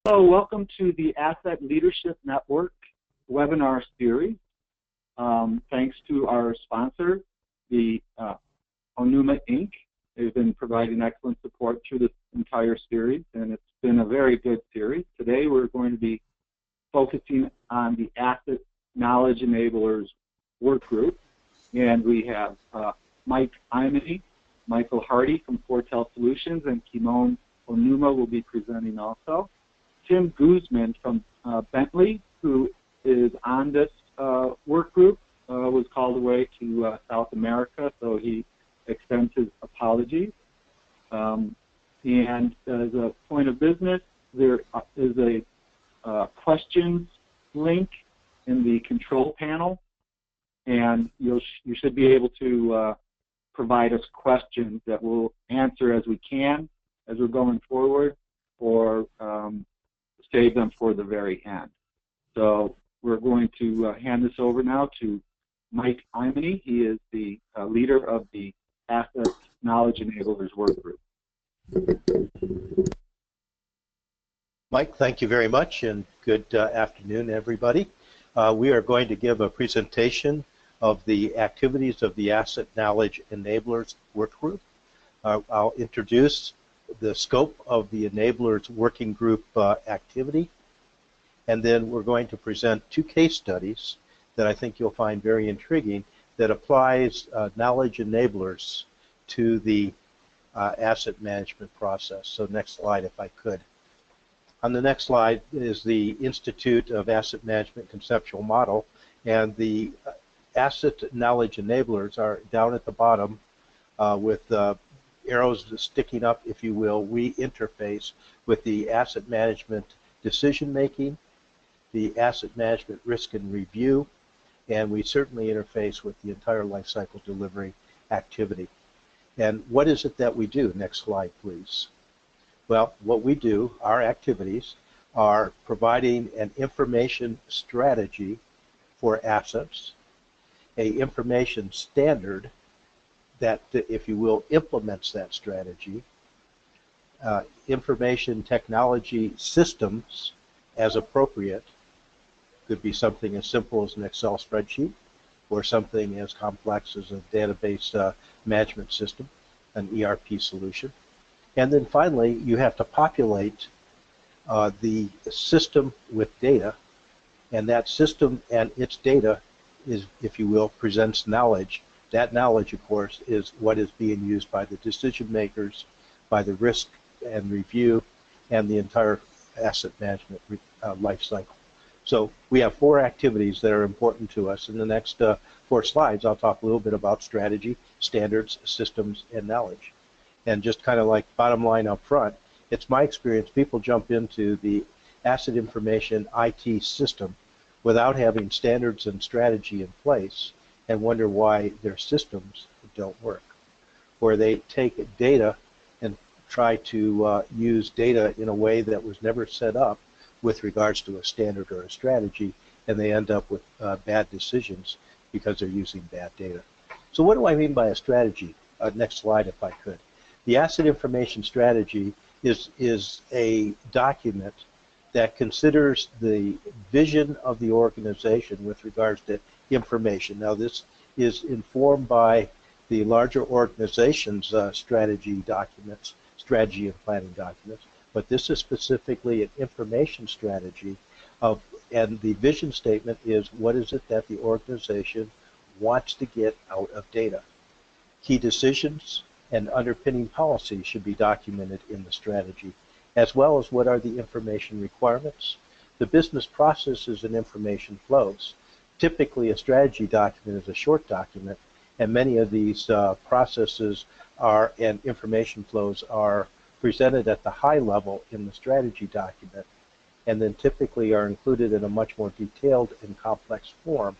Hello, welcome to the Asset Leadership Network webinar series. Thanks to our sponsor, the Onuma Inc. They've been providing excellent support through this entire series, and it's been a very good series. Today we're going to be focusing on the Asset Knowledge Enablers work group, and we have Mike Imany, Michael Hardy from Fortel Solutions, and Kimon Onuma will be presenting also. Tim Guzman from Bentley, who is on this work group, was called away to South America, so he extends his apologies. And as a point of business, there is a questions link in the control panel, and you should be able to provide us questions that we'll answer as we can as we're going forward, or save them for the very end. So we're going to hand this over now to Mike Imany. He is the leader of the Asset Knowledge Enablers work group. Mike, thank you very much, and good afternoon, everybody. We are going to give a presentation of the activities of the Asset Knowledge Enablers work group. I'll introduce the scope of the Enablers Working Group activity, and then we're going to present two case studies that I think you'll find very intriguing that applies knowledge enablers to the asset management process. So next slide, if I could. On the next slide is the Institute of Asset Management conceptual model, and the asset knowledge enablers are down at the bottom with arrows sticking up, if you will. We interface with the asset management decision making, the asset management risk and review, and we certainly interface with the entire life cycle delivery activity. And what is it that we do? Next slide, please. Well, what we do, our activities, are providing an information strategy for assets, an information standard that, if you will, implements that strategy, information technology systems as appropriate. Could be something as simple as an Excel spreadsheet, or something as complex as a database management system, an ERP solution. And then finally, you have to populate the system with data, and that system and its data is, if you will, presents knowledge. That knowledge, of course, is what is being used by the decision makers, by the risk and review, and the entire asset management life cycle. So we have four activities that are important to us. In the next 4 slides, I'll talk a little bit about strategy, standards, systems, and knowledge. And just kind of like bottom line up front, it's my experience people jump into the asset information IT system without having standards and strategy in place, and wonder why their systems don't work. Or they take data and try to use data in a way that was never set up with regards to a standard or a strategy, and they end up with bad decisions because they're using bad data. So what do I mean by a strategy? Next slide, if I could. The asset information strategy is a document that considers the vision of the organization with regards to information. Now, this is informed by the larger organization's strategy documents, strategy and planning documents, but this is specifically an information strategy of, and the vision statement is what is it that the organization wants to get out of data. Key decisions and underpinning policies should be documented in the strategy, as well as what are the information requirements, the business processes and information flows. Typically, a strategy document is a short document, and many of these processes are and information flows are presented at the high level in the strategy document, and then typically are included in a much more detailed and complex form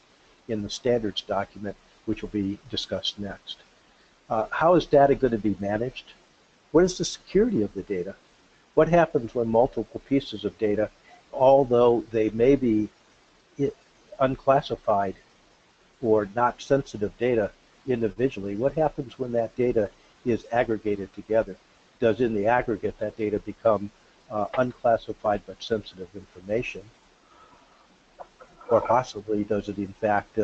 in the standards document, which will be discussed next. How is data going to be managed? What is the security of the data? What happens when multiple pieces of data, although they may be unclassified or not sensitive data individually, what happens when that data is aggregated together? Does in the aggregate that data become unclassified but sensitive information? Or possibly does it in fact,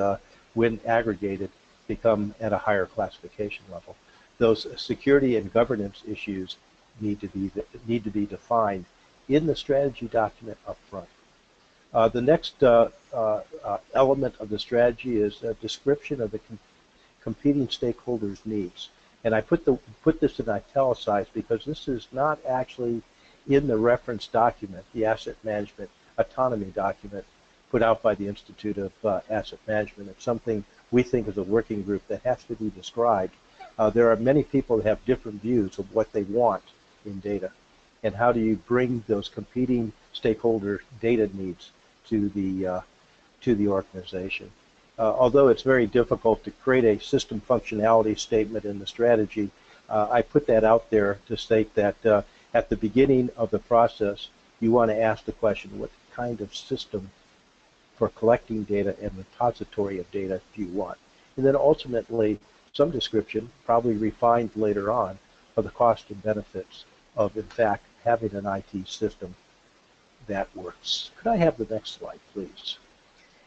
when aggregated, become at a higher classification level? Those security and governance issues need to be defined in the strategy document up front. The next element of the strategy is a description of the competing stakeholders' needs. And I put this in italicized because this is not actually in the reference document, the asset management autonomy document put out by the Institute of Asset Management. It's something we think is a working group that has to be described. There are many people that have different views of what they want in data, and how do you bring those competing stakeholder data needs to the organization. Although it's very difficult to create a system functionality statement in the strategy, I put that out there to state that at the beginning of the process, you want to ask the question, what kind of system for collecting data and repository of data do you want? And then ultimately, some description, probably refined later on, of the cost and benefits of, in fact, having an IT system that works. Could I have the next slide, please?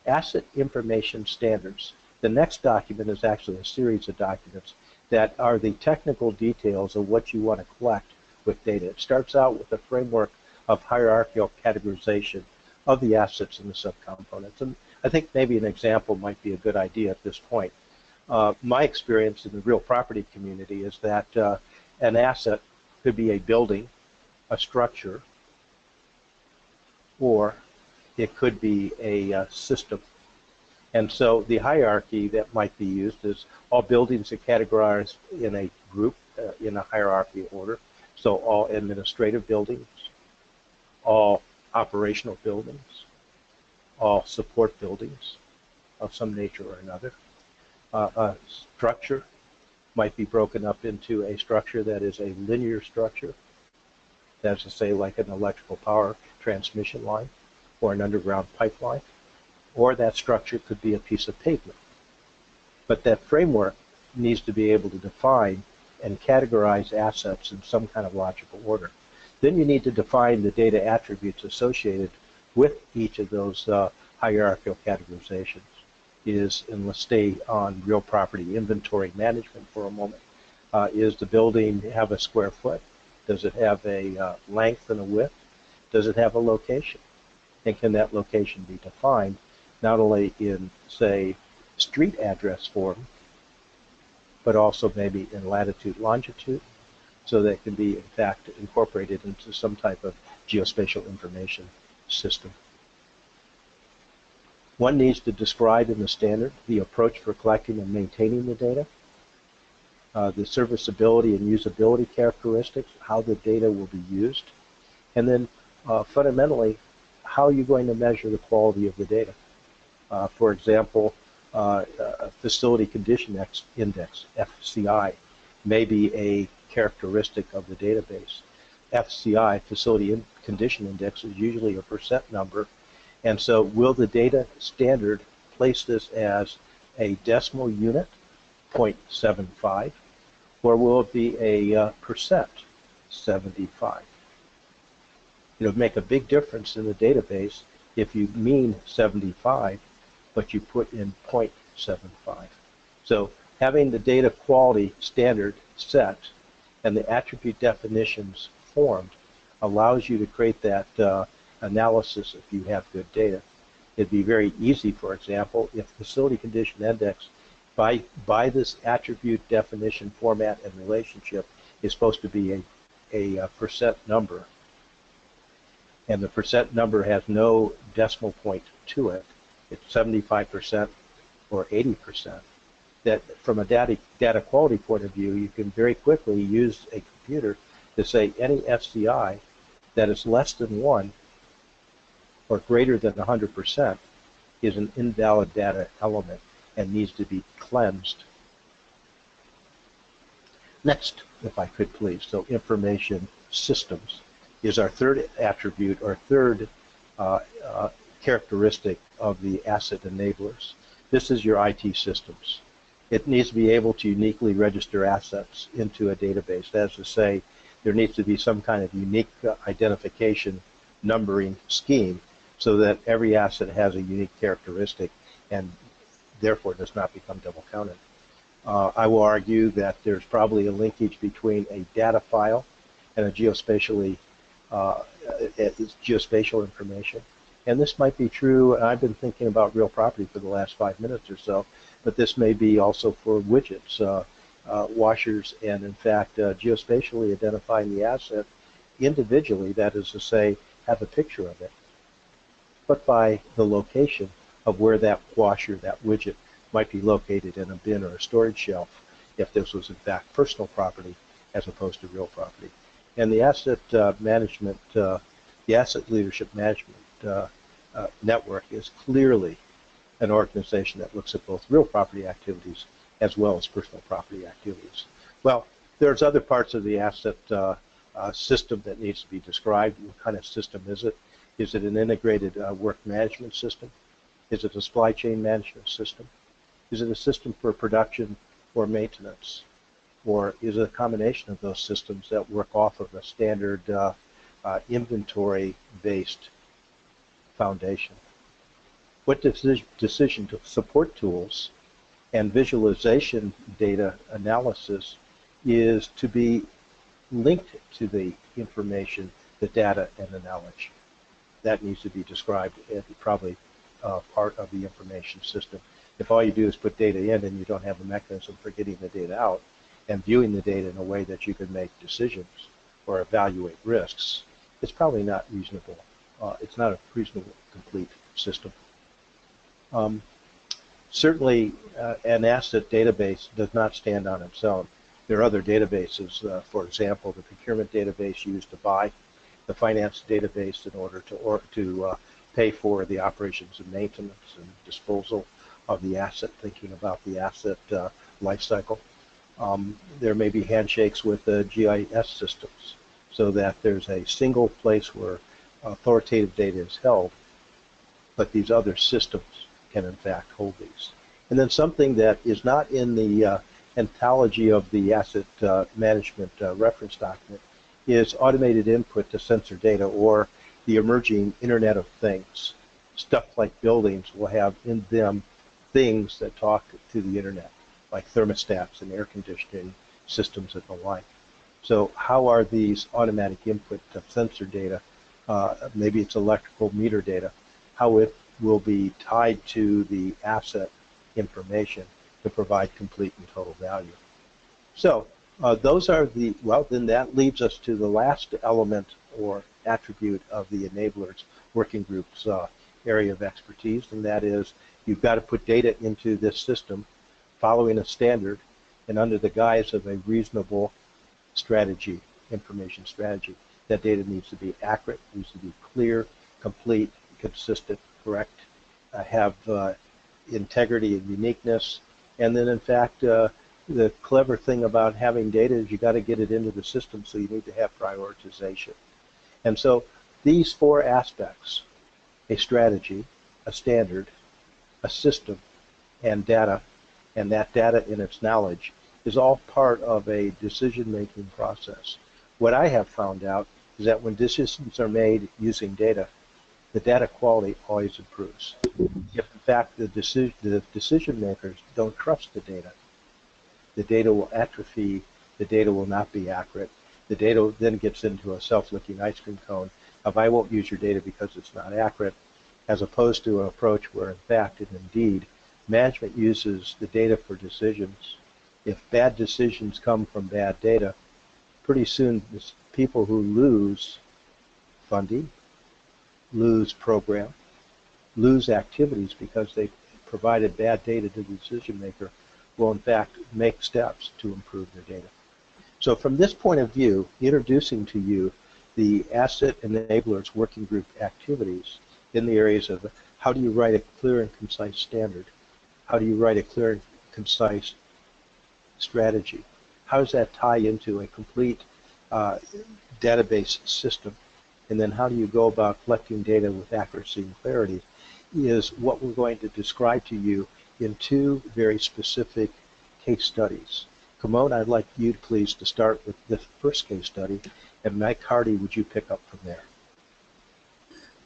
Asset information standards. The next document is actually a series of documents that are the technical details of what you want to collect with data. It starts out with a framework of hierarchical categorization of the assets and the subcomponents. And I think maybe an example might be a good idea at this point. My experience in the real property community is that an asset could be a building, a structure, or it could be a system. And so the hierarchy that might be used is all buildings are categorized in a group, in a hierarchy order. So all administrative buildings, all operational buildings, all support buildings of some nature or another. A structure might be broken up into a structure that is a linear structure, that's to say like an electrical power transmission line or an underground pipeline, or that structure could be a piece of pavement. But that framework needs to be able to define and categorize assets in some kind of logical order. Then you need to define the data attributes associated with each of those hierarchical categorizations. And let's stay on real property inventory management for a moment. Is the building have a square foot? Does it have a length and a width? Does it have a location? And can that location be defined not only in, say, street address form, but also maybe in latitude, longitude, so that it can be, in fact, incorporated into some type of geospatial information system. One needs to describe in the standard the approach for collecting and maintaining the data, the serviceability and usability characteristics, how the data will be used, and then fundamentally, how are you going to measure the quality of the data? For example, Facility Condition Index, FCI, may be a characteristic of the database. FCI, Facility Condition Index, is usually a percent number, and so will the data standard place this as a decimal unit, 0.75, or will it be a percent, 75? It'll make a big difference in the database if you mean 75, but you put in 0.75. So having the data quality standard set and the attribute definitions formed allows you to create that analysis if you have good data. It'd be very easy, for example, if Facility Condition Index by this attribute definition format and relationship is supposed to be a percent number, and the percent number has no decimal point to it, it's 75% or 80%, that from a data quality point of view, you can very quickly use a computer to say any FCI that is less than 1 or greater than 100% is an invalid data element and needs to be cleansed. Next, if I could please, so information systems is our third attribute or third characteristic of the asset enablers. This is your IT systems. It needs to be able to uniquely register assets into a database. That is to say, there needs to be some kind of unique identification numbering scheme so that every asset has a unique characteristic and therefore does not become double counted. I will argue that there's probably a linkage between a data file and a geospatial information. And this might be true, and I've been thinking about real property for the last 5 minutes or so, but this may be also for widgets, washers, and in fact, geospatially identifying the asset individually, that is to say, have a picture of it, but by the location of where that washer, that widget, might be located in a bin or a storage shelf if this was in fact personal property as opposed to real property. And the asset management, the asset leadership management network is clearly an organization that looks at both real property activities as well as personal property activities. Well, there's other parts of the asset system that needs to be described. What kind of system is it? Is it an integrated work management system? Is it a supply chain management system? Is it a system for production or maintenance? Or is it a combination of those systems that work off of a standard inventory-based foundation? What decision support tools and visualization data analysis is to be linked to the information, the data, and the knowledge? That needs to be described as probably part of the information system. If all you do is put data in and you don't have a mechanism for getting the data out and viewing the data in a way that you can make decisions or evaluate risks, it's probably not reasonable. It's not a reasonable, complete system. Certainly, an asset database does not stand on its own. There are other databases, for example, the procurement database used to buy, the finance database in order to pay for the operations and maintenance and disposal of the asset, thinking about the asset life cycle. There may be handshakes with GIS systems so that there's a single place where authoritative data is held, but these other systems can in fact hold these. And then something that is not in the anthology of the asset management reference document is automated input to sensor data, or the emerging Internet of Things. Stuff like buildings will have in them things that talk to the Internet, like thermostats and air conditioning systems and the like. So how are these automatic input to sensor data, maybe it's electrical meter data, how it will be tied to the asset information to provide complete and total value? So those are the, well, then that leads us to the last element or attribute of the enablers working group's area of expertise, and that is you've got to put data into this system following a standard and under the guise of a reasonable strategy, information strategy. That data needs to be accurate, needs to be clear, complete, consistent, correct, have integrity and uniqueness, and then in fact the clever thing about having data is you got to get it into the system, so you need to have prioritization. And so these four aspects, a strategy, a standard, a system, and data, and that data in its knowledge, is all part of a decision-making process. What I have found out is that when decisions are made using data, the data quality always improves. If in fact the decision makers don't trust the data will atrophy, the data will not be accurate. The data then gets into a self-licking ice cream cone of I won't use your data because it's not accurate, as opposed to an approach where in fact and indeed management uses the data for decisions. If bad decisions come from bad data, pretty soon people who lose funding, lose program, lose activities because they provided bad data to the decision maker will in fact make steps to improve their data. So from this point of view, introducing to you the Asset Enablers Working Group activities in the areas of how do you write a clear and concise standard, how do you write a clear and concise strategy, how does that tie into a complete database system, and then how do you go about collecting data with accuracy and clarity, is what we're going to describe to you in two very specific case studies. Kimon, I'd like you, please, to start with this first case study, and Mike Hardy, would you pick up from there?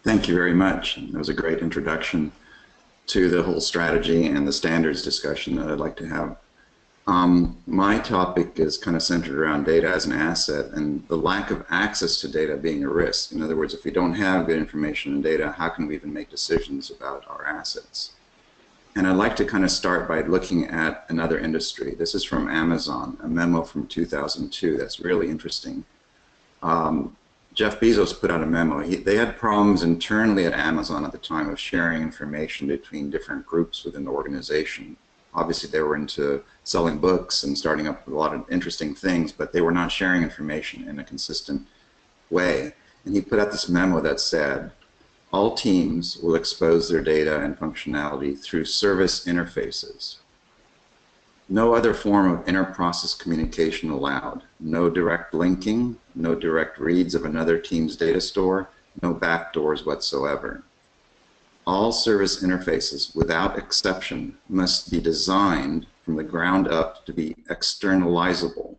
Thank you very much. That was a great introduction to the whole strategy and the standards discussion that I'd like to have. My topic is kind of centered around data as an asset and the lack of access to data being a risk. In other words, if we don't have good information and data, how can we even make decisions about our assets? And I'd like to kind of start by looking at another industry. This is from Amazon, a memo from 2002 that's really interesting. Jeff Bezos put out a memo. They had problems internally at Amazon at the time of sharing information between different groups within the organization. Obviously, they were into selling books and starting up a lot of interesting things, but they were not sharing information in a consistent way. And he put out this memo that said, all teams will expose their data and functionality through service interfaces. No other form of inter-process communication allowed. No direct linking, no direct reads of another team's data store, no backdoors whatsoever. All service interfaces, without exception, must be designed from the ground up to be externalizable.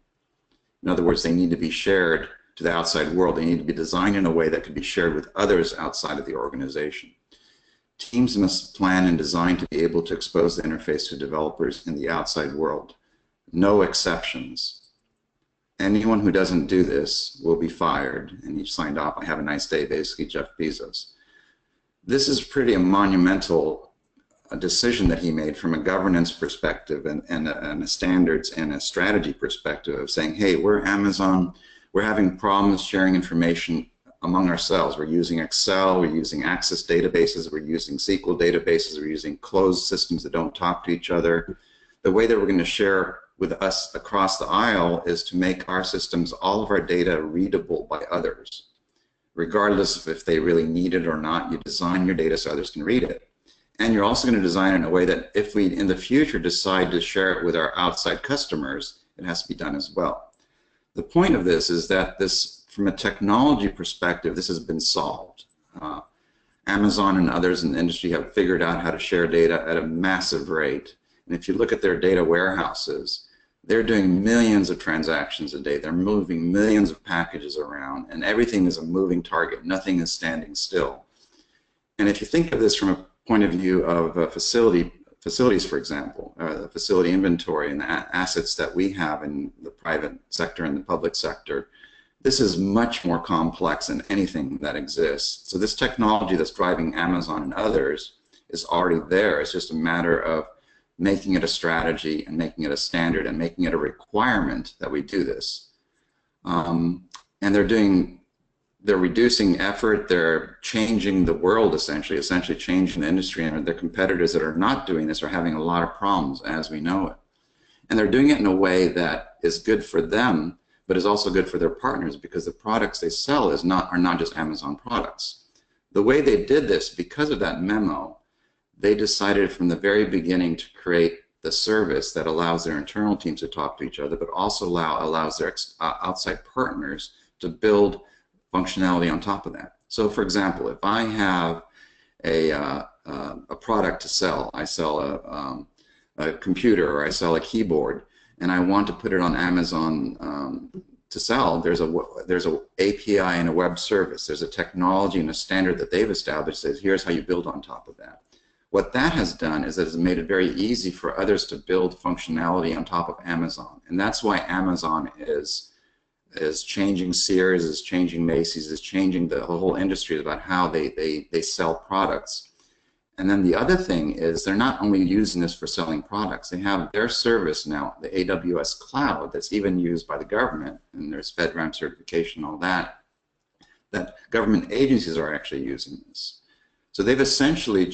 In other words, they need to be shared to the outside world. They need to be designed in a way that can be shared with others outside of the organization. Teams must plan and design to be able to expose the interface to developers in the outside world. No exceptions. Anyone who doesn't do this will be fired. And he signed off, "Have a nice day," basically Jeff Bezos. This is pretty a monumental decision that he made from a governance perspective and a standards and a strategy perspective of saying, hey, we're Amazon, we're having problems sharing information among ourselves. We're using Excel, we're using Access databases, we're using SQL databases, we're using closed systems that don't talk to each other. The way that we're going to share with us across the aisle is to make our systems, all of our data, readable by others. Regardless of if they really need it or not, you design your data so others can read it. And you're also going to design it in a way that if we in the future decide to share it with our outside customers, it has to be done as well. The point of this is that this, from a technology perspective, this has been solved. Amazon and others in the industry have figured out how to share data at a massive rate. And if you look at their data warehouses, they're doing millions of transactions a day. They're moving millions of packages around, and everything is a moving target. Nothing is standing still. And if you think of this from a point of view of facilities, for example, the facility inventory and the assets that we have in the private sector and the public sector, this is much more complex than anything that exists. So this technology that's driving Amazon and others is already there. It's just a matter of making it a strategy and making it a standard and making it a requirement that we do this. And they're reducing effort, they're changing the world essentially changing the industry, and their competitors that are not doing this are having a lot of problems as we know it. And they're doing it in a way that is good for them, but is also good for their partners because the products they sell are not just Amazon products. The way they did this, because of that memo, they decided from the very beginning to create the service that allows their internal teams to talk to each other, but also allows their outside partners to build functionality on top of that. So, for example, if I have a product to sell, I sell a computer or I sell a keyboard, and I want to put it on Amazon to sell, there's a API and a web service. There's a technology and a standard that they've established that says, here's how you build on top of that. What that has done is that it's made it very easy for others to build functionality on top of Amazon. And that's why Amazon is changing Sears, is changing Macy's, is changing the whole industry about how they sell products. And then the other thing is they're not only using this for selling products, they have their service now, the AWS cloud, that's even used by the government, and there's FedRAMP certification and all that, that government agencies are actually using this. So they've essentially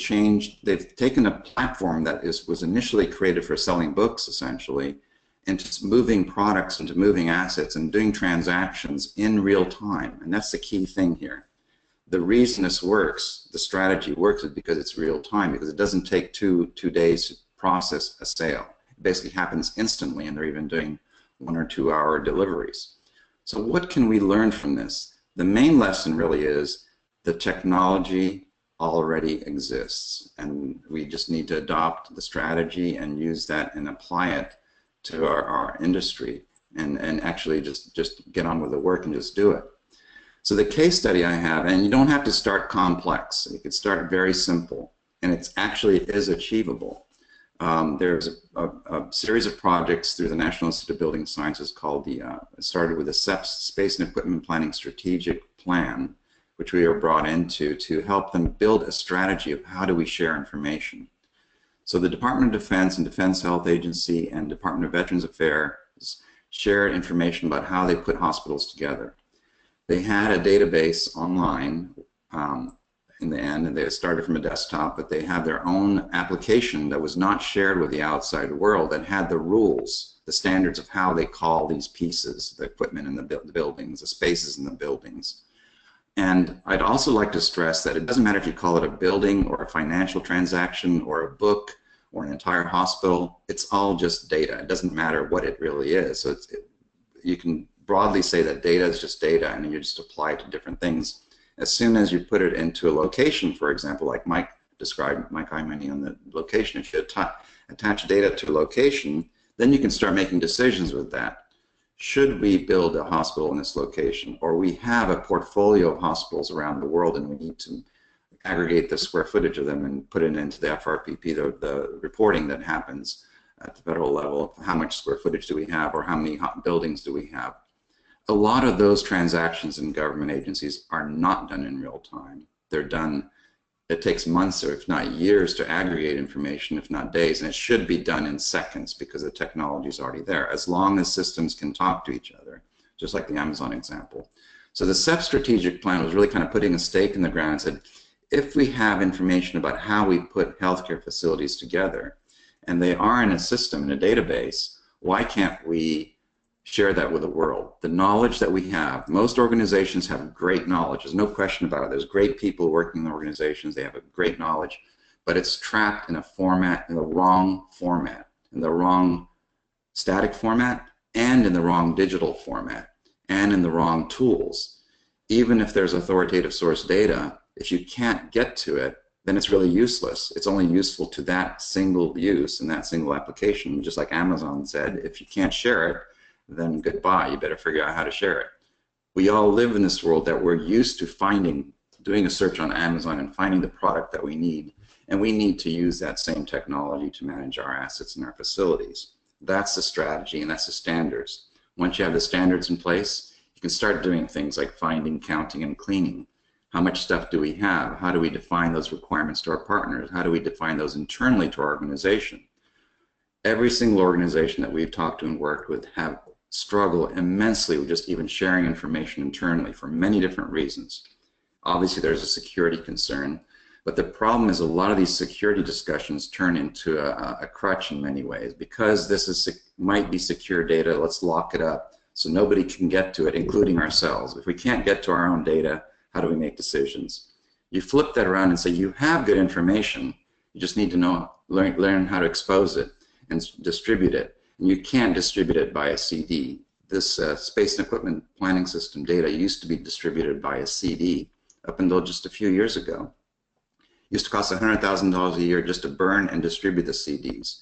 they've taken a platform that was initially created for selling books, essentially, into moving products, into moving assets, and doing transactions in real time. And that's the key thing here. The reason this works, the strategy works, is because it's real time, because it doesn't take two days to process a sale. It basically happens instantly, and they're even doing 1 or 2 hour deliveries. So what can we learn from this? The main lesson really is the technology already exists, and we just need to adopt the strategy and use that and apply it to our industry and actually just get on with the work and just do it. So the case study I have, and you don't have to start complex, you could start very simple, and it is achievable. There's a series of projects through the National Institute of Building Sciences called it started with the SEPS, Space and Equipment Planning Strategic Plan, which we were brought into to help them build a strategy of how do we share information. So the Department of Defense and Defense Health Agency and Department of Veterans Affairs shared information about how they put hospitals together. They had a database online in the end, and they started from a desktop, but they had their own application that was not shared with the outside world that had the rules, the standards of how they call these pieces, the equipment in the buildings, the spaces in the buildings. And I'd also like to stress that it doesn't matter if you call it a building or a financial transaction or a book or an entire hospital, it's all just data. It doesn't matter what it really is. So you can broadly say that data is just data and you just apply it to different things. As soon as you put it into a location, for example, like Mike described, Mike Imany on the location, if you attach data to a location, then you can start making decisions with that. Should we build a hospital in this location? Or we have a portfolio of hospitals around the world and we need to aggregate the square footage of them and put it into the FRPP, the reporting that happens at the federal level. How much square footage do we have, or how many buildings do we have? A lot of those transactions in government agencies are not done in real time. They're done, it takes months or if not years to aggregate information, if not days, and it should be done in seconds because the technology is already there, as long as systems can talk to each other, just like the Amazon example. So the SEP strategic plan was really kind of putting a stake in the ground and said, if we have information about how we put healthcare facilities together, and they are in a system, in a database, why can't we share that with the world? The knowledge that we have, most organizations have great knowledge, there's no question about it. There's great people working in the organizations, they have a great knowledge, but it's trapped in a format, in the wrong format, in the wrong static format, and in the wrong digital format, and in the wrong tools. Even if there's authoritative source data, if you can't get to it, then it's really useless. It's only useful to that single use and that single application, just like Amazon said, if you can't share it, then goodbye, you better figure out how to share it. We all live in this world that we're used to doing a search on Amazon and finding the product that we need, and we need to use that same technology to manage our assets and our facilities. That's the strategy and that's the standards. Once you have the standards in place, you can start doing things like finding, counting, and cleaning. How much stuff do we have? How do we define those requirements to our partners? How do we define those internally to our organization? Every single organization that we've talked to and worked with have struggled immensely with just even sharing information internally for many different reasons. Obviously there's a security concern, but the problem is a lot of these security discussions turn into a crutch in many ways. Because this might be secure data, let's lock it up so nobody can get to it, including ourselves. If we can't get to our own data, how do we make decisions? You flip that around and say you have good information, you just need to learn how to expose it and distribute it. And you can't distribute it by a CD. This space and equipment planning system data used to be distributed by a CD up until just a few years ago. It used to cost $100,000 a year just to burn and distribute the CDs.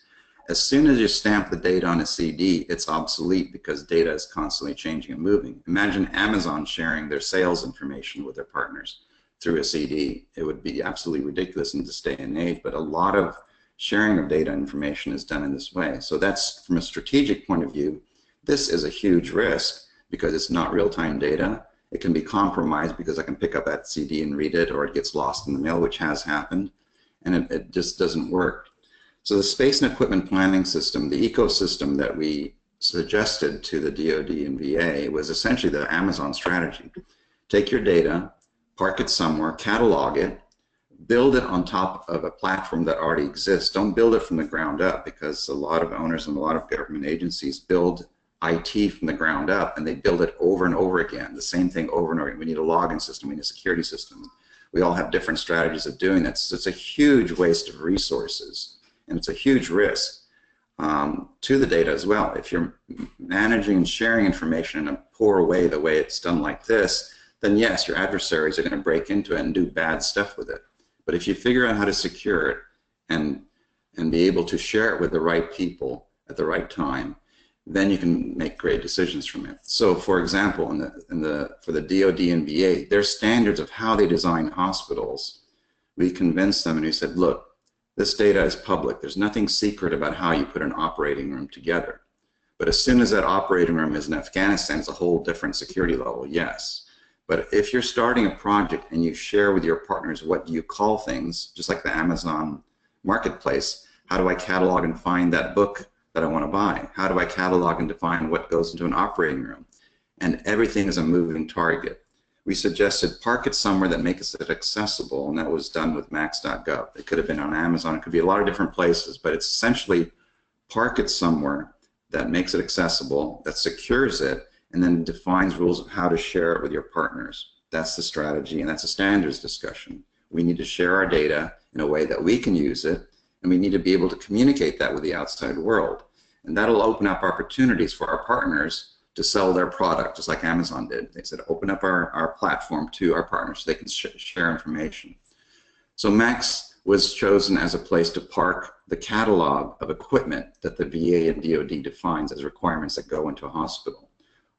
As soon as you stamp the data on a CD, it's obsolete because data is constantly changing and moving. Imagine Amazon sharing their sales information with their partners through a CD. It would be absolutely ridiculous in this day and age, but a lot of sharing of data information is done in this way. So that's, from a strategic point of view, this is a huge risk because it's not real-time data. It can be compromised because I can pick up that CD and read it, or it gets lost in the mail, which has happened, and it just doesn't work. So the space and equipment planning system, the ecosystem that we suggested to the DoD and VA, was essentially the Amazon strategy. Take your data, park it somewhere, catalog it, build it on top of a platform that already exists. Don't build it from the ground up, because a lot of owners and a lot of government agencies build IT from the ground up, and they build it over and over again, the same thing over and over again. We need a login system, we need a security system. We all have different strategies of doing that. So it's a huge waste of resources, and it's a huge risk to the data as well. If you're managing and sharing information in a poor way, the way it's done like this, then yes, your adversaries are going to break into it and do bad stuff with it. But if you figure out how to secure it and be able to share it with the right people at the right time, then you can make great decisions from it. So, for example, for the DoD and VA, their standards of how they design hospitals, we convinced them and we said, look, this data is public. There's nothing secret about how you put an operating room together. But as soon as that operating room is in Afghanistan, it's a whole different security level, yes. But if you're starting a project and you share with your partners what you call things, just like the Amazon marketplace, how do I catalog and find that book that I want to buy? How do I catalog and define what goes into an operating room? And everything is a moving target. We suggested park it somewhere that makes it accessible, and that was done with max.gov. It could have been on Amazon. It could be a lot of different places, but it's essentially park it somewhere that makes it accessible, that secures it, and then defines rules of how to share it with your partners. That's the strategy, and that's a standards discussion. We need to share our data in a way that we can use it, and we need to be able to communicate that with the outside world. And that'll open up opportunities for our partners to sell their product, just like Amazon did. They said, open up our platform to our partners so they can share information. So Max was chosen as a place to park the catalog of equipment that the VA and DoD defines as requirements that go into a hospital.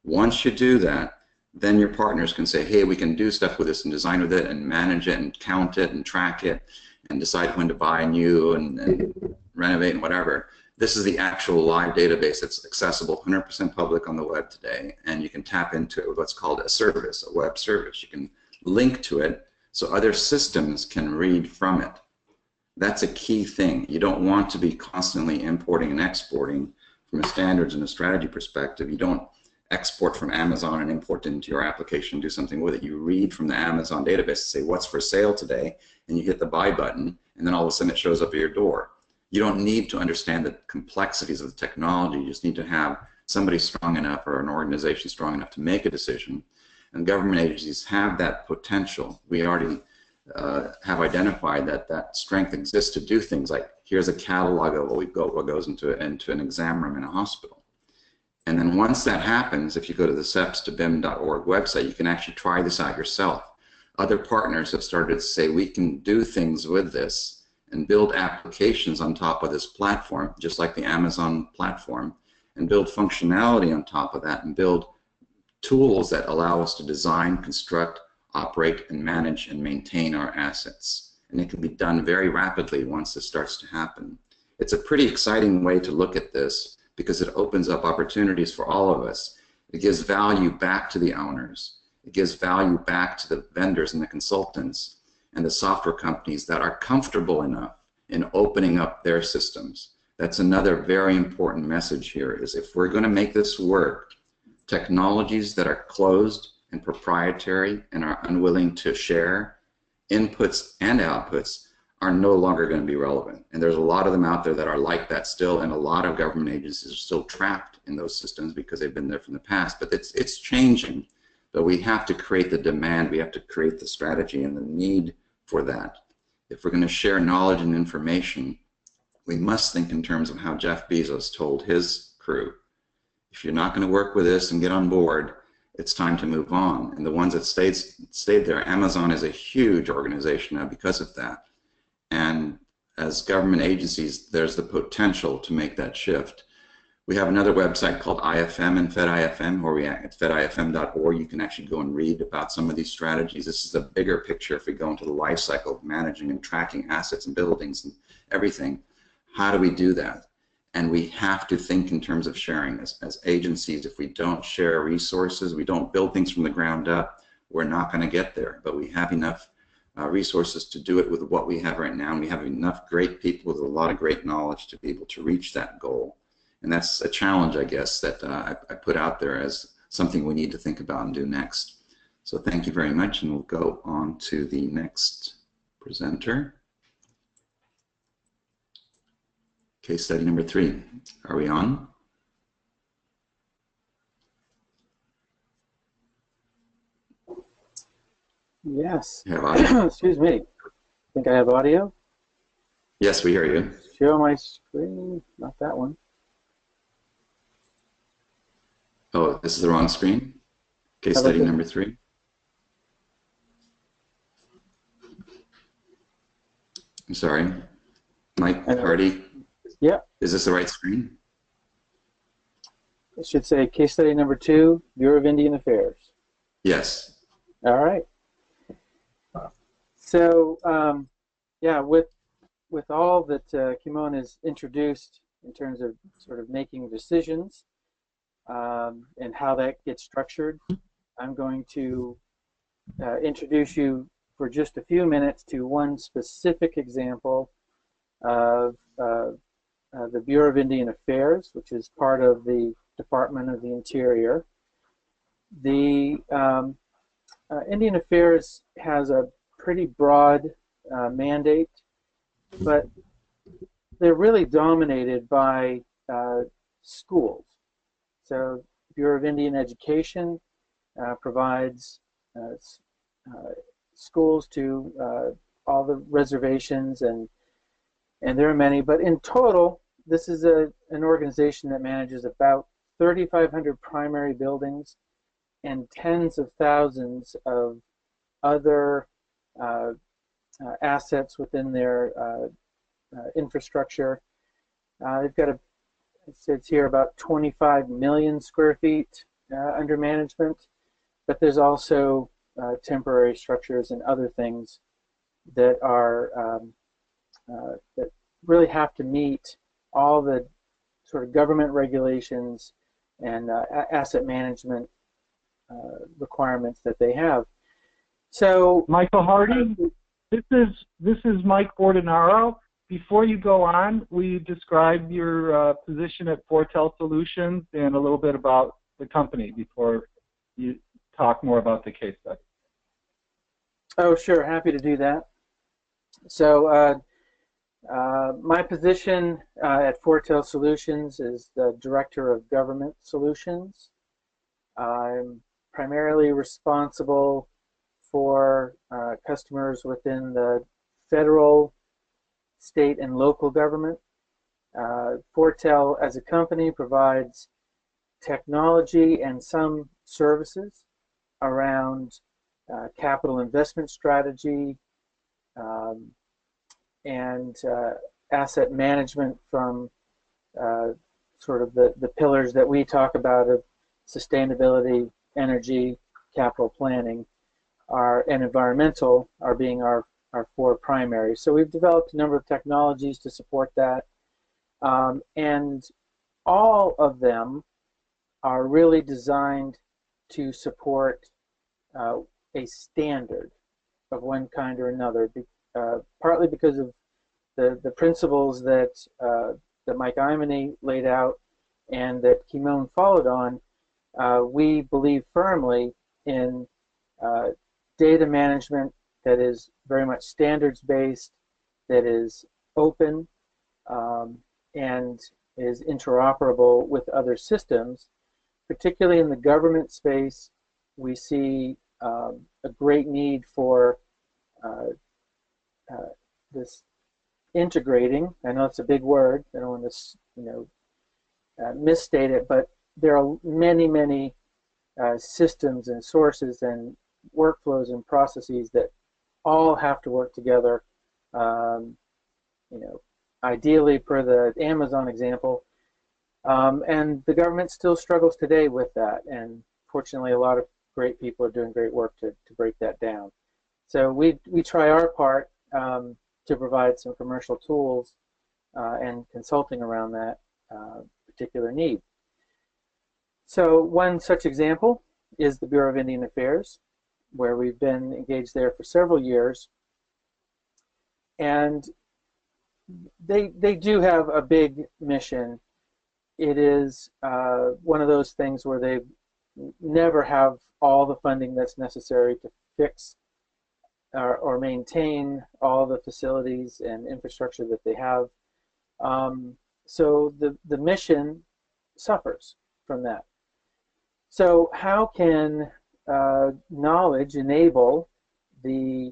Once you do that, then your partners can say, hey, we can do stuff with this and design with it and manage it and count it and track it and decide when to buy new and renovate and whatever. This is the actual live database that's accessible, 100% public on the web today, and you can tap into it with what's called a service, a web service. You can link to it so other systems can read from it. That's a key thing. You don't want to be constantly importing and exporting from a standards and a strategy perspective. You don't export from Amazon and import it into your application and do something with it. You read from the Amazon database and say, what's for sale today? And you hit the buy button, and then all of a sudden it shows up at your door. You don't need to understand the complexities of the technology. You just need to have somebody strong enough or an organization strong enough to make a decision. And government agencies have that potential. We already have identified that that strength exists to do things like, here's a catalog of what goes into an exam room in a hospital. And then once that happens, if you go to the ceps2bim.org website, you can actually try this out yourself. Other partners have started to say, we can do things with this and build applications on top of this platform, just like the Amazon platform, and build functionality on top of that and build tools that allow us to design, construct, operate, and manage and maintain our assets. And it can be done very rapidly once this starts to happen. It's a pretty exciting way to look at this because it opens up opportunities for all of us. It gives value back to the owners. It gives value back to the vendors and the consultants and the software companies that are comfortable enough in opening up their systems. That's another very important message here, is if we're going to make this work, technologies that are closed and proprietary and are unwilling to share inputs and outputs are no longer going to be relevant. And there's a lot of them out there that are like that still, and a lot of government agencies are still trapped in those systems because they've been there from the past. But it's changing. But we have to create the demand, we have to create the strategy and the need for that. If we're going to share knowledge and information, we must think in terms of how Jeff Bezos told his crew. If you're not going to work with this and get on board, it's time to move on. And the ones that stayed there, Amazon is a huge organization now because of that. And as government agencies, there's the potential to make that shift. We have another website called IFM and FedIFM, where we at fedifm.org. You can actually go and read about some of these strategies. This is a bigger picture if we go into the life cycle of managing and tracking assets and buildings and everything. How do we do that? And we have to think in terms of sharing as agencies. If we don't share resources, we don't build things from the ground up, we're not going to get there. But we have enough resources to do it with what we have right now, and we have enough great people with a lot of great knowledge to be able to reach that goal. And that's a challenge, I guess, that I put out there as something we need to think about and do next. So thank you very much, and we'll go on to the next presenter. Case study number 3. Are we on? Yes. You have audio? Excuse me. I think I have audio. Yes, we hear you. Share my screen. Not that one. Oh, this is the wrong screen? Case study number 3? I'm sorry. Mike Hardy? Yeah. Is this the right screen? it should say case study number 2, Bureau of Indian Affairs. Yes. All right. So, yeah, with all that Kimon has introduced in terms of sort of making decisions and how that gets structured, I'm going to introduce you for just a few minutes to one specific example of the Bureau of Indian Affairs, which is part of the Department of the Interior. The Indian Affairs has a pretty broad mandate, but they're really dominated by schools. So Bureau of Indian Education provides schools to all the reservations, and there are many, but in total, this is an organization that manages about 3,500 primary buildings and tens of thousands of other assets within their infrastructure. They've got it says here about 25 million square feet under management, but there's also temporary structures and other things that are that really have to meet all the sort of government regulations and asset management requirements that they have. So, Michael Hardy, this is Mike Ordinaro. Before you go on, will you describe your position at Fortel Solutions and a little bit about the company before you talk more about the case study? oh, sure, happy to do that. So, my position at Fortel Solutions is the Director of Government Solutions. I'm primarily responsible for customers within the federal, state, and local government. Fortel as a company provides technology and some services around capital investment strategy and asset management from sort of the pillars that we talk about of sustainability, energy, capital planning, and environmental are being our 4 primary. So we've developed a number of technologies to support that, and all of them are really designed to support a standard of one kind or another, partly because of the principles that Mike Imany laid out and that Kimon followed on. We believe firmly in data management that is very much standards-based, that is open, and is interoperable with other systems. Particularly in the government space, we see a great need for this integrating. I know it's a big word. I don't want to, misstate it, but there are many, many systems and sources and workflows and processes that all have to work together. Ideally, per the Amazon example, and the government still struggles today with that. And fortunately, a lot of great people are doing great work to break that down. So we try our part to provide some commercial tools and consulting around that particular need. So one such example is the Bureau of Indian Affairs, where we've been engaged there for several years. And they do have a big mission. It is one of those things where they never have all the funding that's necessary to fix or maintain all the facilities and infrastructure that they have. So the mission suffers from that. So how can knowledge enable the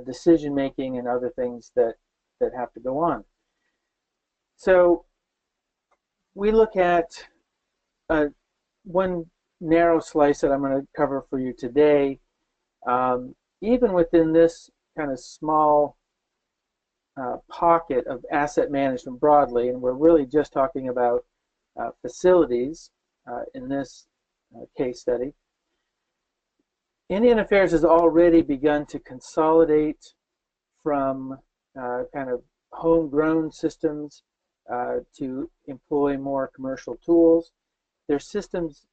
decision making and other things that have to go on? So we look at one narrow slice that I'm going to cover for you today. Even within this kind of small pocket of asset management broadly, and we're really just talking about facilities, in this case study. Indian Affairs has already begun to consolidate from kind of homegrown systems to employ more commercial tools. Their systems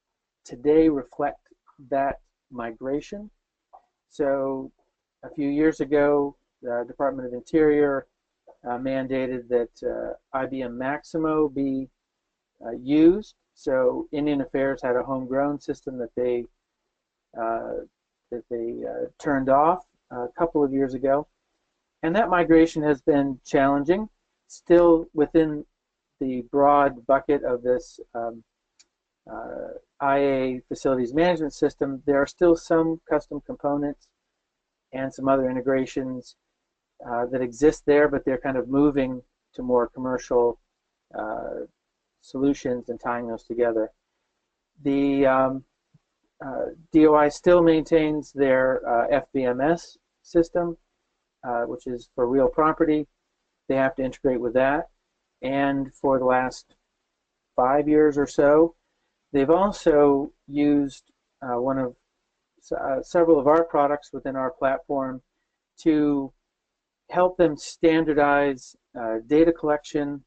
today reflect that migration. So a few years ago, the Department of Interior mandated that IBM Maximo be used. So Indian Affairs had a homegrown system that they turned off a couple of years ago. And that migration has been challenging. Still within the broad bucket of this IA facilities management system, there are still some custom components and some other integrations that exist there, but they're kind of moving to more commercial solutions and tying those together. The DOI still maintains their FBMS system, which is for real property. They have to integrate with that. And for the last 5 years or so, they've also used several of our products within our platform to help them standardize data collection,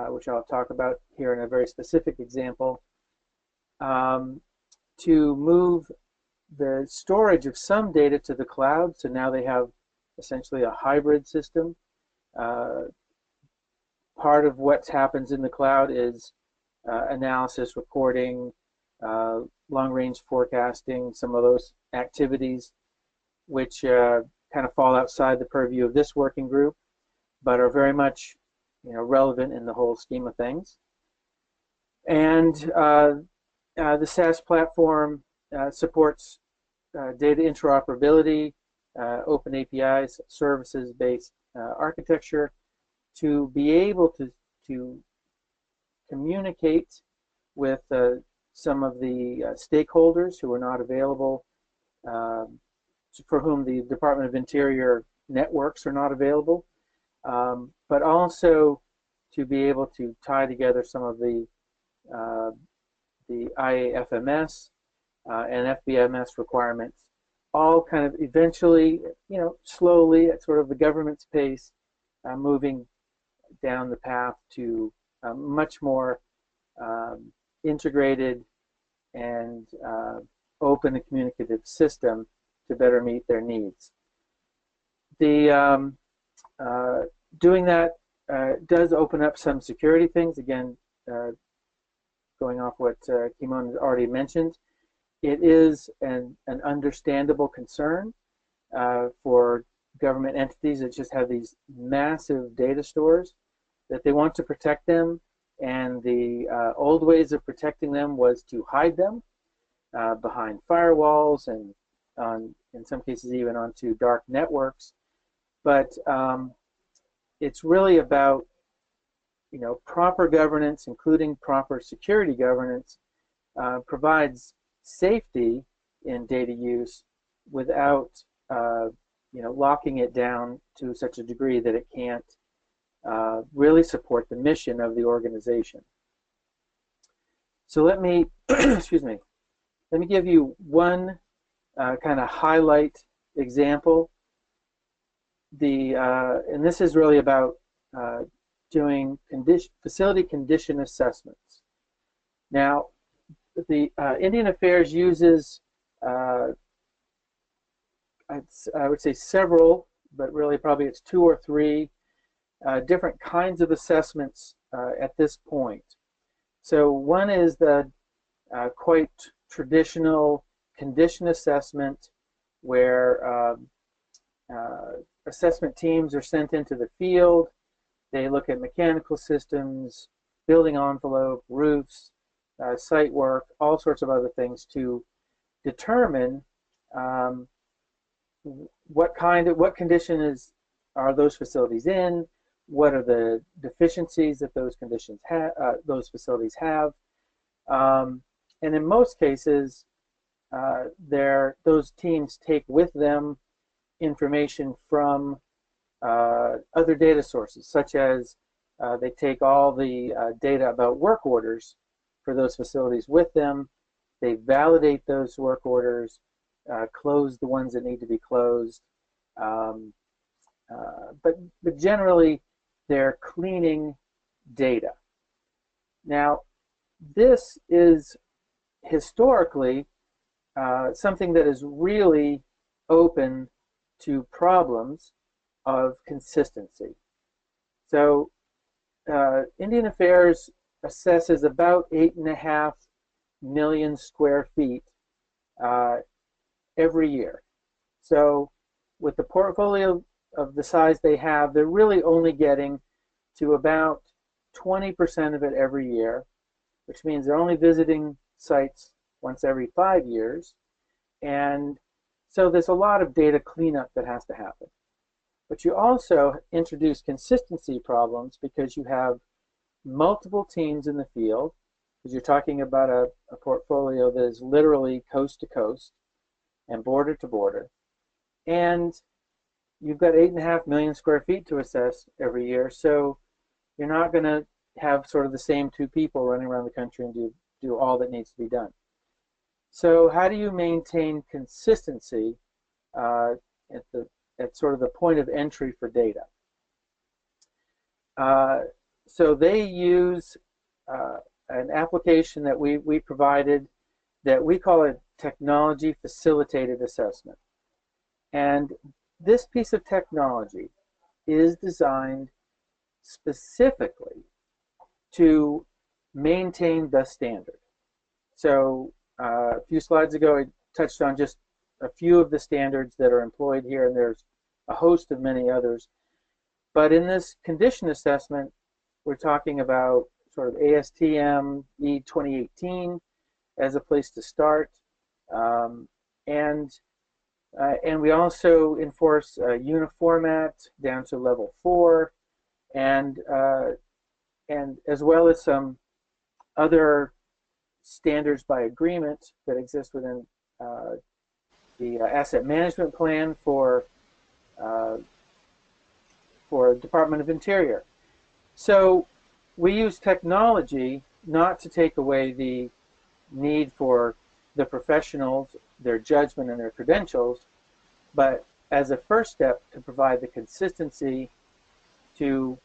which I'll talk about here in a very specific example, to move the storage of some data to the cloud. So now they have essentially a hybrid system. Part of what happens in the cloud is analysis, reporting, long-range forecasting, some of those activities which kind of fall outside the purview of this working group, but are very much relevant in the whole scheme of things. And the SaaS platform supports data interoperability, open APIs, services-based architecture to be able to communicate with some of the stakeholders who are not available, for whom the Department of Interior networks are not available, but also to be able to tie together some of the IAFMS and FBMS requirements, all kind of eventually, slowly at sort of the government's pace, moving down the path to a much more integrated and open and communicative system to better meet their needs. The doing that does open up some security things. Again, going off what Kimon has already mentioned, it is an understandable concern for government entities that just have these massive data stores, that they want to protect them, and the old ways of protecting them was to hide them behind firewalls and in some cases even onto dark networks. But it's really about proper governance, including proper security governance, provides safety in data use without locking it down to such a degree that it can't really support the mission of the organization. So let me excuse me. Let me give you one kind of highlight example. And this is really about doing facility condition assessments. Now, the Indian Affairs uses, I would say several, but really probably it's 2 or 3 different kinds of assessments at this point. So one is the quite traditional condition assessment, where assessment teams are sent into the field. They look at mechanical systems, building envelope, roofs, site work, all sorts of other things to determine what condition are those facilities in, what are the deficiencies that those those facilities have, and in most cases, those teams take with them information from other data sources, such as they take all the data about work orders for those facilities with them. They validate those work orders, close the ones that need to be closed. But generally, they're cleaning data. Now, this is historically something that is really open to problems of consistency. So Indian Affairs assesses about 8.5 million square feet every year. So with the portfolio of the size they have, they're really only getting to about 20% of it every year, which means they're only visiting sites once every 5 years. And so there's a lot of data cleanup that has to happen. But you also introduce consistency problems because you have multiple teams in the field, because you're talking about a portfolio that is literally coast to coast and border to border. And you've got 8.5 million square feet to assess every year, so you're not going to have sort of the same two people running around the country and do all that needs to be done. So how do you maintain consistency at sort of the point of entry for data? So they use an application that we provided that we call a technology facilitated assessment. And this piece of technology is designed specifically to maintain the standard. So a few slides ago I touched on just a few of the standards that are employed here, and there's a host of many others. But in this condition assessment, we're talking about sort of ASTM E2018 as a place to start. And we also enforce uniformat down to level 4, and as well as some other standards by agreement that exist within the asset management plan for Department of Interior. So we use technology not to take away the need for the professionals, their judgment and their credentials, but as a first step to provide the consistency to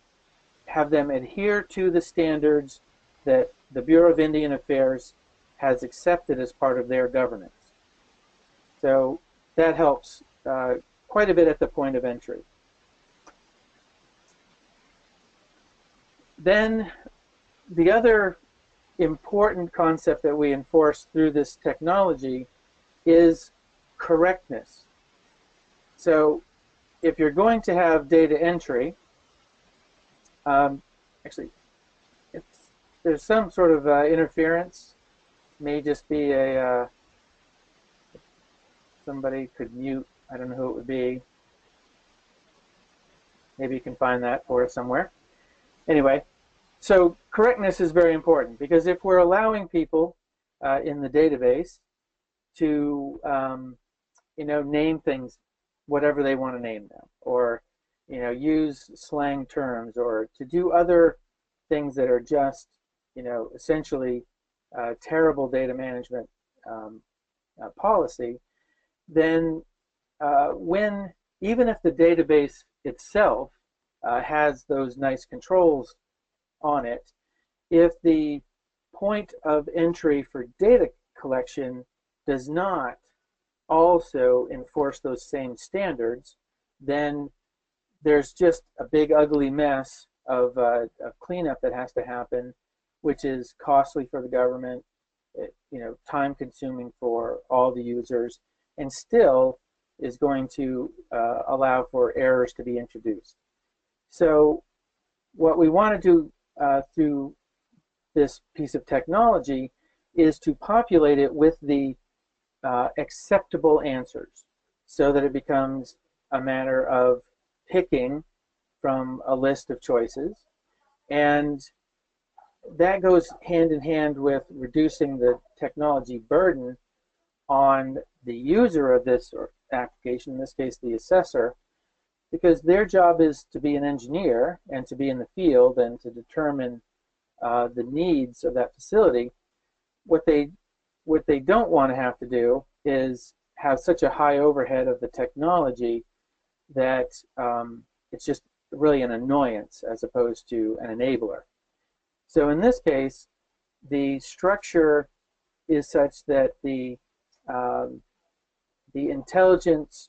have them adhere to the standards that the Bureau of Indian Affairs has accepted as part of their governance. So that helps quite a bit at the point of entry. Then the other important concept that we enforce through this technology is correctness. So if you're going to have data entry, actually, there's some sort of interference. May just be a somebody could mute. I don't know who it would be. Maybe you can find that for us somewhere. Anyway, so correctness is very important, because if we're allowing people in the database to name things whatever they want to name them, or use slang terms, or to do other things that are just essentially terrible data management policy, then even if the database itself has those nice controls on it, if the point of entry for data collection does not also enforce those same standards, then there's just a big ugly mess of cleanup that has to happen, which is costly for the government, time consuming for all the users, and still is going to allow for errors to be introduced. So what we want to do through this piece of technology is to populate it with the acceptable answers, so that it becomes a matter of picking from a list of choices. And that goes hand in hand with reducing the technology burden on the user of this application, in this case the assessor, because their job is to be an engineer and to be in the field and to determine the needs of that facility. what they don't want to have to do is have such a high overhead of the technology that it's just really an annoyance as opposed to an enabler. So in this case, the structure is such that the intelligence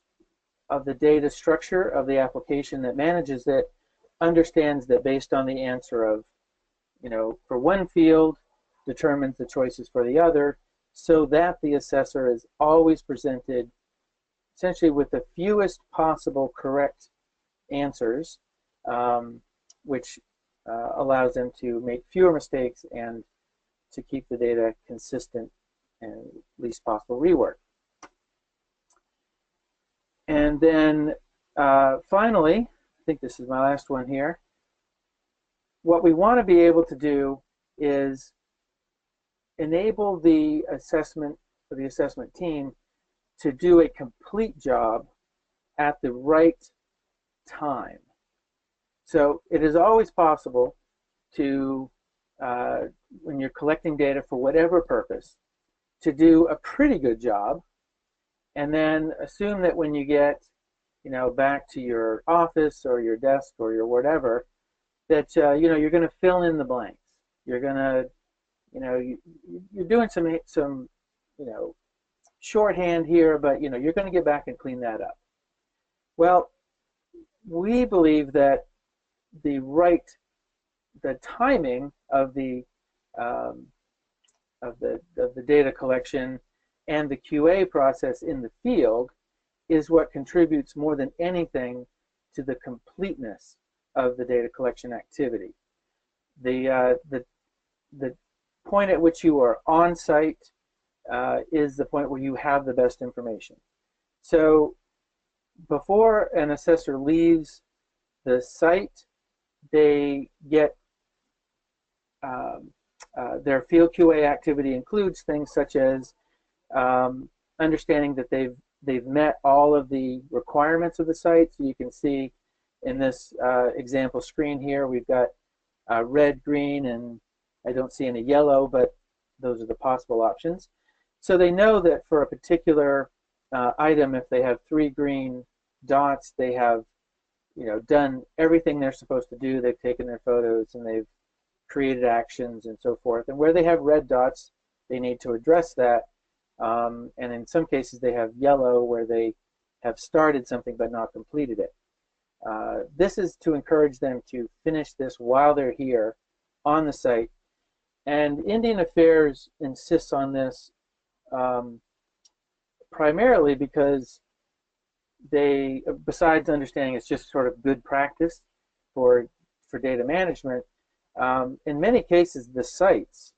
of the data structure of the application that manages it understands that based on the answer of, for one field, determines the choices for the other, so that the assessor is always presented essentially with the fewest possible correct answers, which allows them to make fewer mistakes and to keep the data consistent and least possible rework. And then finally, I think this is my last one here, what we want to be able to do is enable the assessment team to do a complete job at the right time. So it is always possible to, when you're collecting data for whatever purpose, to do a pretty good job, and then assume that when you get, back to your office or your desk or your whatever, that you're going to fill in the blanks. You're going to, you're doing some, shorthand here, but you're going to get back and clean that up. Well, we believe that the timing of the data collection and the QA process in the field is what contributes more than anything to the completeness of the data collection activity. The point at which you are on site is the point where you have the best information. So before an assessor leaves the site, they get their field QA activity includes things such as understanding that they've met all of the requirements of the site. So you can see in this example screen here, we've got red, green, and I don't see any yellow, but those are the possible options. So they know that for a particular item, if they have 3 green dots, they have done everything they're supposed to do. They've taken their photos and they've created actions and so forth. And where they have red dots, they need to address that. And in some cases, they have yellow where they have started something but not completed it. This is to encourage them to finish this while they're here on the site. And Indian Affairs insists on this primarily because they, besides understanding it's just sort of good practice for data management, in many cases the sites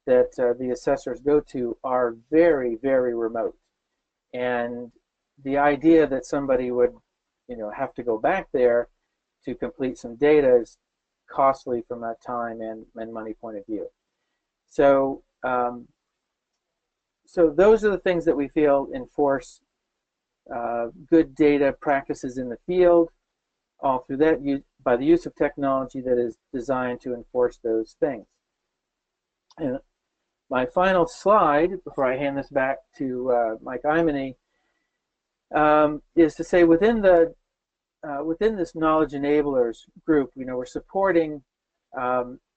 that the assessors go to are very, very remote. And the idea that somebody would have to go back there to complete some data is costly from a time and money point of view. So so those are the things that we feel enforce good data practices in the field, all through that by the use of technology that is designed to enforce those things. And my final slide before I hand this back to Mike Imany is to say within this knowledge enablers group, we're supporting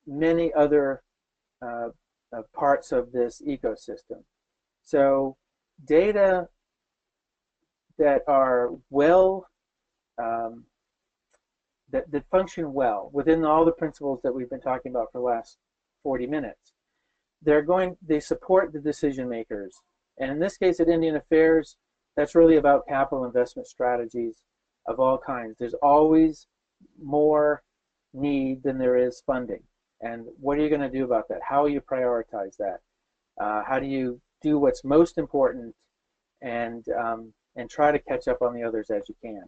many other parts of this ecosystem. So data that are well, that function well within all the principles that we've been talking about for the last 40 minutes. They support the decision makers. And in this case at Indian Affairs, that's really about capital investment strategies of all kinds. There's always more need than there is funding. And what are you going to do about that? How will you prioritize that? How do you do what's most important and try to catch up on the others as you can?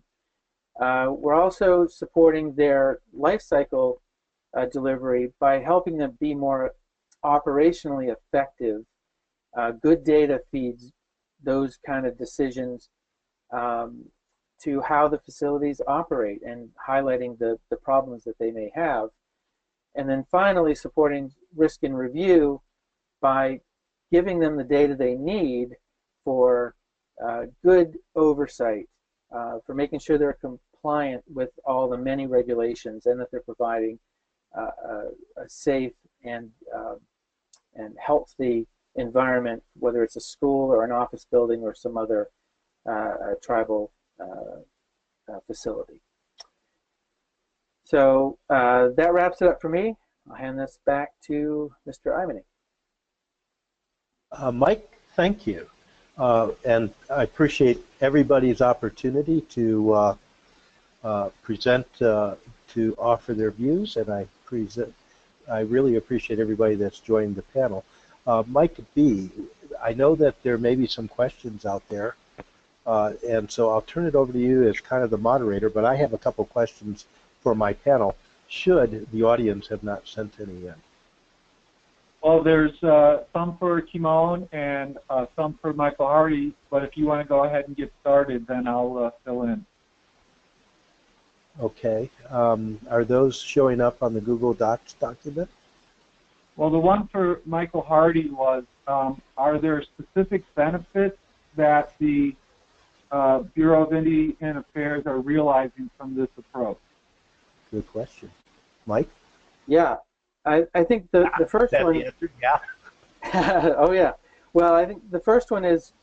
We're also supporting their life cycle delivery by helping them be more operationally effective. Good data feeds those kind of decisions to how the facilities operate and highlighting the problems that they may have. And then finally supporting risk and review by giving them the data they need for good oversight, for making sure they're compliant with all the many regulations and that they're providing a safe and healthy environment, whether it's a school or an office building or some other tribal facility. So that wraps it up for me. I'll hand this back to Mr. Imany. Mike, thank you. And I appreciate everybody's opportunity to present, to offer their views, and I really appreciate everybody that's joined the panel. Mike B., I know that there may be some questions out there, and so I'll turn it over to you as kind of the moderator, but I have a couple questions for my panel, should the audience have not sent any in. Well, there's some for Kimon and some for Michael Hardy, but if you want to go ahead and get started, then I'll fill in. Okay. Are those showing up on the Google Docs document? Well, the one for Michael Hardy was, are there specific benefits that the Bureau of Indian Affairs are realizing from this approach? Good question. Mike? Yeah, I think the first one. The answer? Yeah. Oh yeah. Well, I think the first one is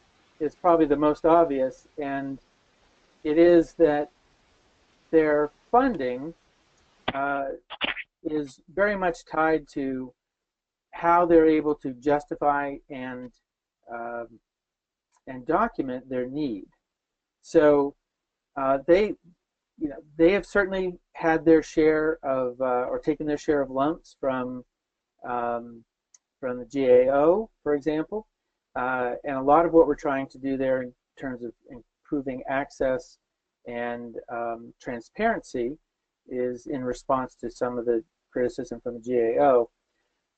probably the most obvious, and it is that their funding is very much tied to how they're able to justify and document their need. So they have certainly had their share of, or taken their share of lumps from the GAO, for example, and a lot of what we're trying to do there in terms of improving access and transparency is in response to some of the criticism from the GAO.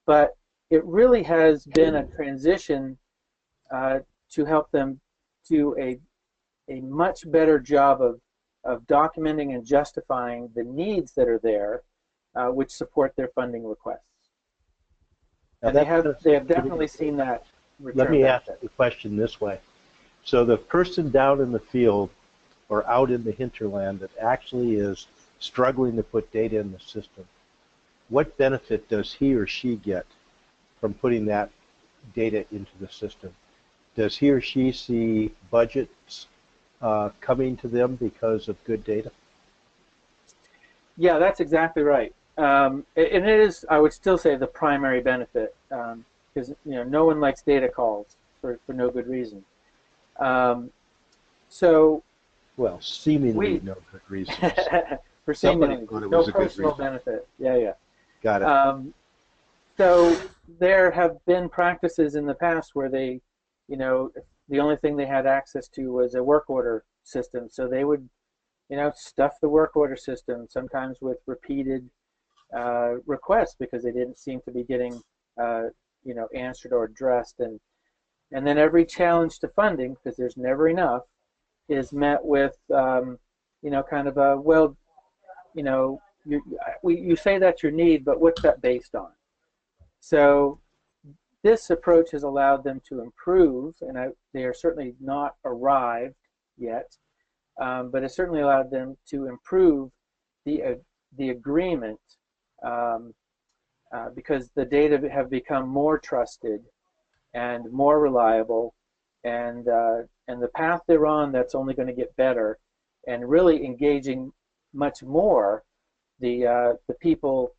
But it really has been a transition to help them do a much better job of documenting and justifying the needs that are there, which support their funding requests. And they have definitely seen that return. Let me ask the question this way. So the person down in the field or out in the hinterland that actually is struggling to put data in the system, what benefit does he or she get from putting that data into the system? Does he or she see budgets coming to them because of good data? Yeah, that's exactly right. And it is, I would still say, the primary benefit, because no one likes data calls for no good reason. Well, seemingly no good reasons. For seemingly no personal benefit. Yeah. Got it. So there have been practices in the past where they, the only thing they had access to was a work order system. So they would, stuff the work order system, sometimes with repeated requests because they didn't seem to be getting, answered or addressed. And then every challenge to funding, because there's never enough, is met with, kind of a, well, you say that's your need, but what's that based on? So this approach has allowed them to improve, and they are certainly not arrived yet, but it certainly allowed them to improve the agreement because the data have become more trusted and more reliable, and the path they're on, that's only going to get better, and really engaging much more the people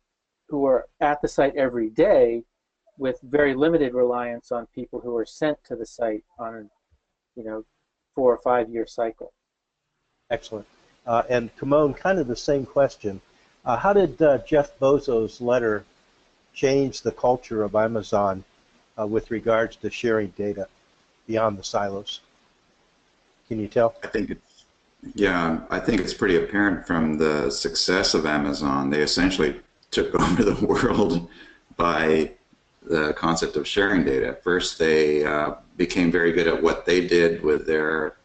who are at the site every day, with very limited reliance on people who are sent to the site on a 4 or 5 year cycle. Excellent. And Kimon, kind of the same question. How did Jeff Bezos' letter change the culture of Amazon with regards to sharing data beyond the silos? Can you tell? I think it's pretty apparent from the success of Amazon. They essentially took over the world by the concept of sharing data. First, they became very good at what they did with their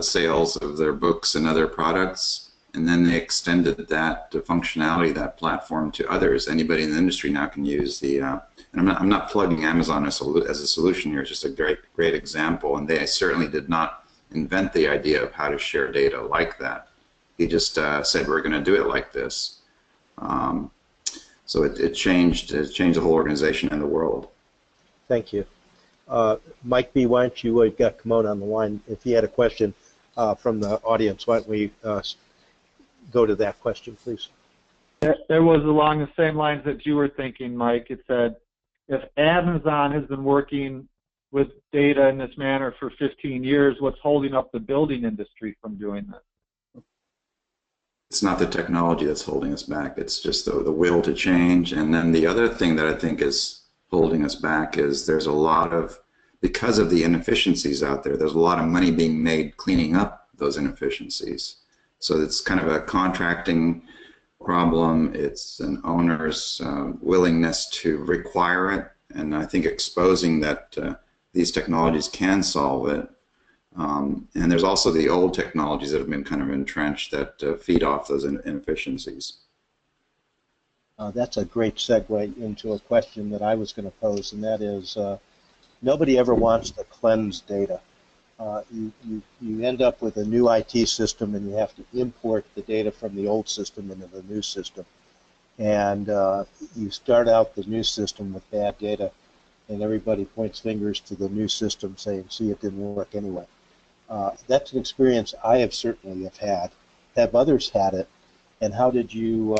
sales of their books and other products, and then they extended that functionality, that platform, to others. Anybody in the industry now can use the, and I'm not plugging Amazon as a solution here, it's just a great example, and they certainly did not invent the idea of how to share data like that. He just said, we're going to do it like this. So it changed the whole organization and the world. Thank you. Mike B., why don't you, we've got Kimon on the line. If he had a question from the audience, why don't we go to that question, please? It was along the same lines that you were thinking, Mike. It said, if Amazon has been working with data in this manner for 15 years, what's holding up the building industry from doing this? It's not the technology that's holding us back. It's just the will to change. And then the other thing that I think is holding us back is there's a lot of, because of the inefficiencies out there, there's a lot of money being made cleaning up those inefficiencies. So it's kind of a contracting problem. It's an owner's willingness to require it. And I think exposing that these technologies can solve it. And there's also the old technologies that have been kind of entrenched that feed off those inefficiencies. That's a great segue into a question that I was going to pose, and that is, nobody ever wants to cleanse data. You end up with a new IT system, and you have to import the data from the old system into the new system. And you start out the new system with bad data, and everybody points fingers to the new system saying, see, it didn't work anyway. That's an experience I have certainly had. Have others had it? And how did you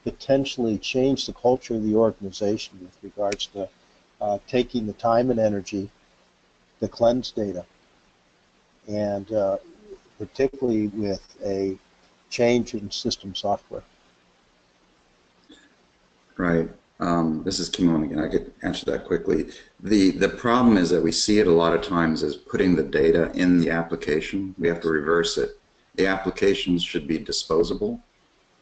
potentially change the culture of the organization with regards to taking the time and energy to cleanse data, and particularly with a change in system software? Right. This is Kimon again. I could answer that quickly. The problem is that we see it a lot of times as putting the data in the application. We have to reverse it. The applications should be disposable.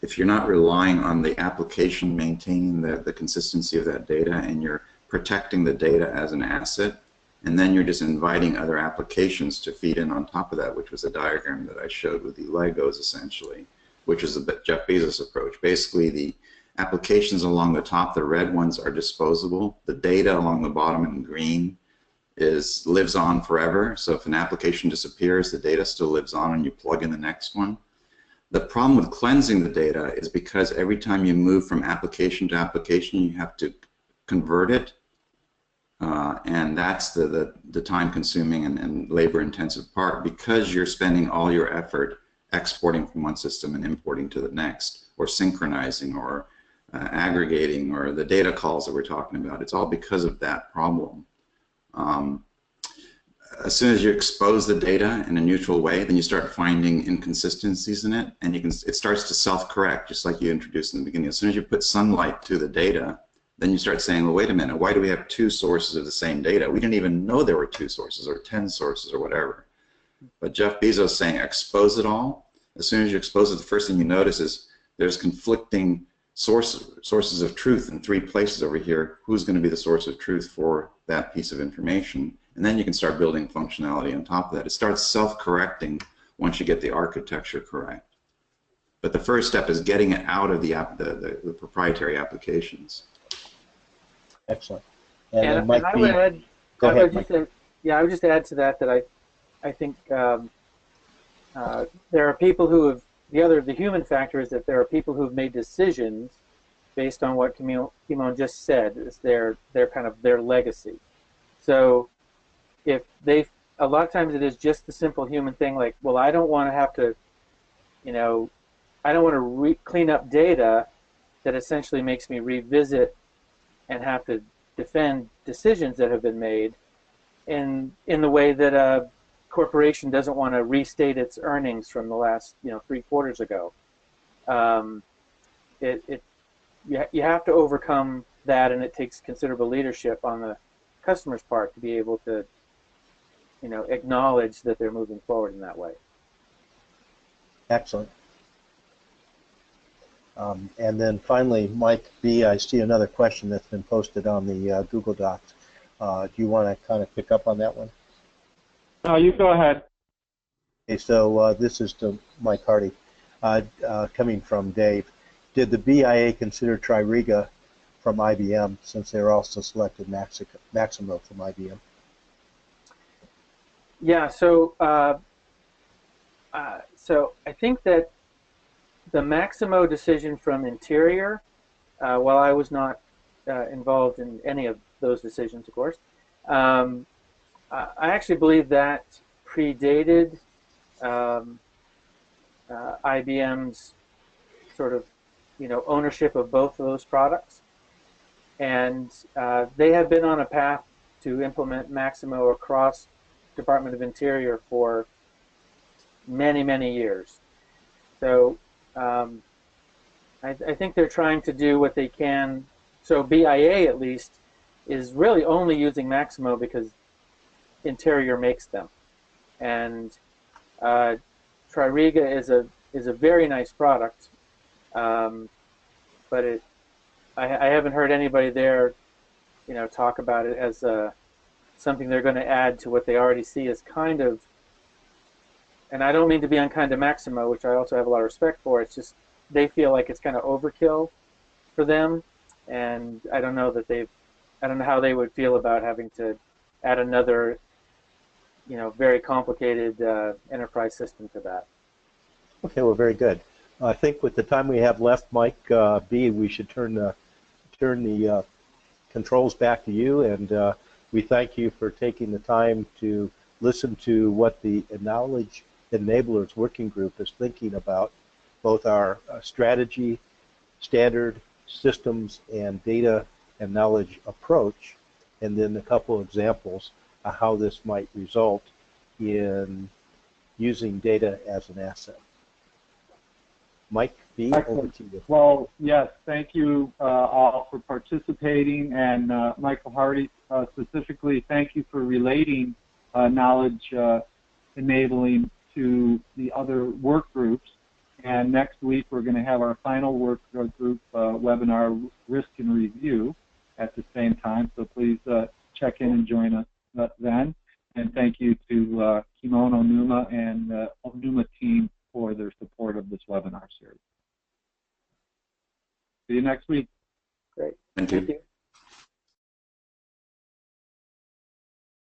If you're not relying on the application maintaining the consistency of that data, and you're protecting the data as an asset, and then you're just inviting other applications to feed in on top of that, which was a diagram that I showed with the Legos essentially, which is the Jeff Bezos approach. Basically, the applications along the top, the red ones, are disposable. The data along the bottom in green lives on forever. So if an application disappears, the data still lives on and you plug in the next one. The problem with cleansing the data is because every time you move from application to application, you have to convert it. And that's the time-consuming and labor-intensive part, because you're spending all your effort exporting from one system and importing to the next, or synchronizing, or aggregating, or the data calls that we're talking about. It's all because of that problem. As soon as you expose the data in a neutral way, then you start finding inconsistencies in it, and it starts to self-correct, just like you introduced in the beginning. As soon as you put sunlight to the data, then you start saying, well, wait a minute, why do we have two sources of the same data? We didn't even know there were two sources, or 10 sources, or whatever. But Jeff Bezos is saying, expose it all. As soon as you expose it, the first thing you notice is there's conflicting sources of truth in 3 places over here. Who's going to be the source of truth for that piece of information? And then you can start building functionality on top of that. It starts self-correcting once you get the architecture correct. But the first step is getting it out of the proprietary applications. Excellent. And I would add, I would just add to that I think there are people who have, the human factor is that there are people who have made decisions based on what Kimon just said is their kind of their legacy. So if a lot of times it is just the simple human thing like, well, I don't want to have to, I don't want to clean up data that essentially makes me revisit and have to defend decisions that have been made in the way that a corporation doesn't want to restate its earnings from the last 3 quarters ago. You have to overcome that, and it takes considerable leadership on the customer's part to be able to acknowledge that they're moving forward in that way. Excellent. And then finally, Mike B., I see another question that's been posted on the Google Docs. Do you want to kind of pick up on that one? No, you go ahead. Okay, so this is to Mike Hardy. coming from Dave. Did the BIA consider Tririga from IBM since they were also selected Maximo from IBM? Yeah, so so I think that the Maximo decision from Interior, while I was not involved in any of those decisions, of course, I actually believe that predated IBM's sort of, ownership of both of those products, and they have been on a path to implement Maximo across Department of Interior for many, many years. So I think they're trying to do what they can. So BIA, at least, is really only using Maximo because Interior makes them, and Tririga is a very nice product, but I haven't heard anybody there, talk about it as something they're going to add to what they already see as kind of. And I don't mean to be unkind to Maximo, which I also have a lot of respect for. It's just they feel like it's kind of overkill for them, and I don't know how they would feel about having to add another, very complicated enterprise system to that. Okay, well, very good. I think with the time we have left, Mike B, we should turn the controls back to you, and we thank you for taking the time to listen to what the Knowledge Enablers Working Group is thinking about, both our strategy, standard, systems, and data and knowledge approach, and then a couple of examples of how this might result in using data as an asset. Mike B, over to you. Well, yes, thank you all for participating, and Michael Hardy specifically, thank you for relating knowledge enabling to the other work groups. And next week we're going to have our final work group webinar, Risk and Review, at the same time. So please check in and join us then. And thank you to Kimon Onuma and the Onuma team for their support of this webinar series. See you next week. Great. Thank you. Thank you.